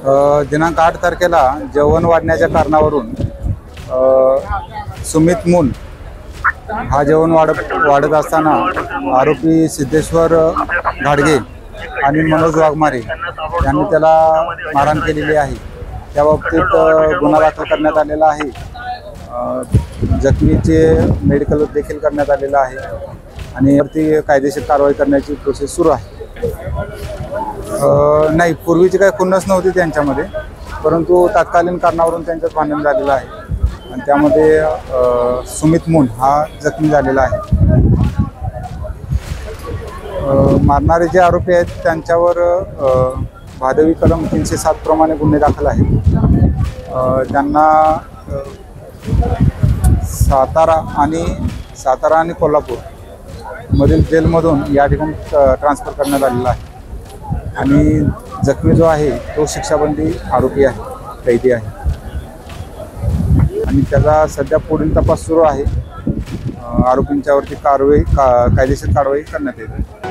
दिनांक 8 तारखेला जेवण वाढण्याच्या कारणावरून सुमित मून हा जेवण वाढत असताना आरोपी सिद्धेश्वर घाडगे आणि मनोज वाघमारे यांनी त्याला मारहाण केलेली आहे। त्या बाबतीत गुन्हा दाखल करण्यात आलेला आहे। जखमीचे मेडिकल देखील करण्यात आलेला आहे आणि वरती कायदेशीर कारवाई करण्याची प्रोसेस सुरू आहे। नाही, पूर्वीची काही खुन्नस नव्हती त्यांच्यामध्ये, परंतु तात्कालीन कारणावरून त्यांच्यात भांडण झालेलं आहे आणि त्यामध्ये सुमित मून हा जखमी झालेला आहे। मारणारे जे आरोपी आहेत त्यांच्यावर भादवी कलम 307 प्रमाणे गुन्हे दाखल आहेत। त्यांना सातारा आणि कोल्हापूर मधील जेलमधून या ठिकाणी ट्रान्सफर करण्यात आलेला आहे आणि जखमी जो आहे तो शिक्षाबंदी आरोपी आहे, कैदी आहे आणि त्याचा सध्या पुढील तपास सुरू आहे। आरोपींच्यावरती कायदेशीर कारवाई करण्यात येते।